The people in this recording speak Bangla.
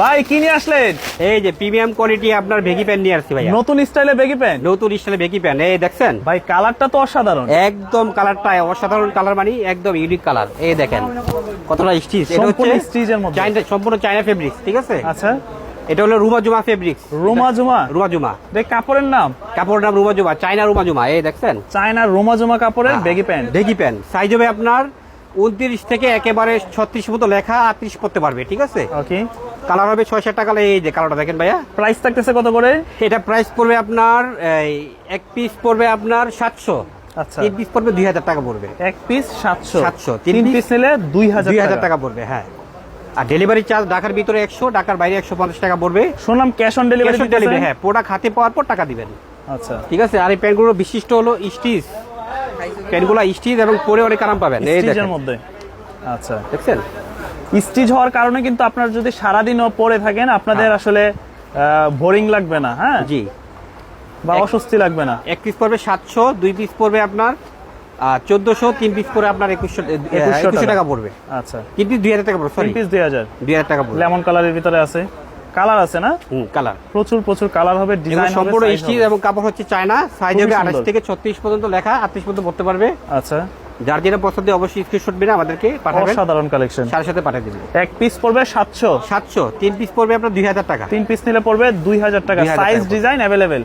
ভাই কি নিয়ে আসলেন? এই যে প্রিমিয়াম কোয়ালিটি আপনার বেগি প্যান্ট নিয়ে আসছি ভাই। নতুন স্টাইলে বেগি প্যান্ট। নতুন স্টাইলে বেগি প্যান্ট, এই দেখছেন ভাই কালারটা তো অসাধারণ। একদম কালারটা অসাধারণ কালার, মানে একদম ইউনিক কালার। এই দেখেন কতটা স্টিচ, এটা হচ্ছে সম্পূর্ণ স্টিচের মধ্যে। চাইনা, সম্পূর্ণ চাইনা ফেব্রিক্স, ঠিক আছে। আচ্ছা, এটা হলো রুমা জুমা ফেব্রিক্স। রোমা জুমা। রুমা জুমা দেখ কাপড়ের নাম, কাপড়ের নাম রুমা জুমা, চাইনা রুমা জুমা। এই দেখছেন চায়নার রোমা জুমা কাপড়ের baggy pant. Baggy pant size হবে আপনার 29 থেকে একেবারে 36 মতো লেখা, 38 পড়তে পারবে, ঠিক আছে। ওকে, কালার হবে 6-7টা কালার। এই যে কালারটা দেখেন ভাইয়া, প্রাইস থাকতেছে কত করে? এটা প্রাইস পড়বে আপনার এক পিস পড়বে আপনার 700। আচ্ছা, 3 পিস পড়বে 2000 টাকা পড়বে। এক পিস 700, 700, 3 পিস নিলে 2000 টাকা পড়বে, হ্যাঁ। আর ডেলিভারি চার্জ ঢাকার ভিতরে 100, ঢাকার বাইরে 150 টাকা পড়বে। শুনলাম cash on delivery. Cash on delivery, হ্যাঁ, প্রোডাক্ট হাতে পাওয়ার পর টাকা দিবেন। আচ্ছা, ঠিক আছে। আর এই প্যান্টগুলোর বিশিষ্ট হলো স্টিচ, প্যান্টগুলো স্টিচ এবং পরে অনেক আরাম পাবেন। এই স্টিচের দেখেন মধ্যে। আচ্ছা, দেখছেন স্টিচ হওয়ার কারণে কিন্তু আপনার যদি সারাদিনও পরে থাকেন আপনাদের আসলে বোরিং লাগবে না, হ্যাঁ জি, বা অস্বস্তি লাগবে না। এক পিস পড়বে 700, 2 পিস পড়বে আপনার 1400, 3 পিস পড়বে আপনার 2100 টাকা পড়বে। আচ্ছা, 3 পিস 2000 টাকা পড়বে, 3 সরি পিস 2000। 2000 টাকা পড়বে। লেমন কালারের ভিতরে আছে, কালার আছে না? কালার প্রচুর কালার হবে, ডিজাইন সম্পূর্ণ স্টিচ এবং কাপড় হচ্ছে চায়না। সাইজ হবে খুবই 28 সুন্দর। থেকে 36 পর্যন্ত লেখা, 38 পর্যন্ত পড়তে পারবে। আচ্ছা, যার যেটা পছন্দ অবশ্যই স্ক্রিনশট মেরে আমাদেরকে পাঠাবেন, অসাধারণ কালেকশন। সাথে সাথে পাঠিয়ে দিবেন। এক পিস পড়বে 700, 700, 3 পিস পড়বে আপনার 2000 টাকা। 3 পিস নিলে পড়বে 2000 টাকা। 2000 সাইজ টাকা। Design available.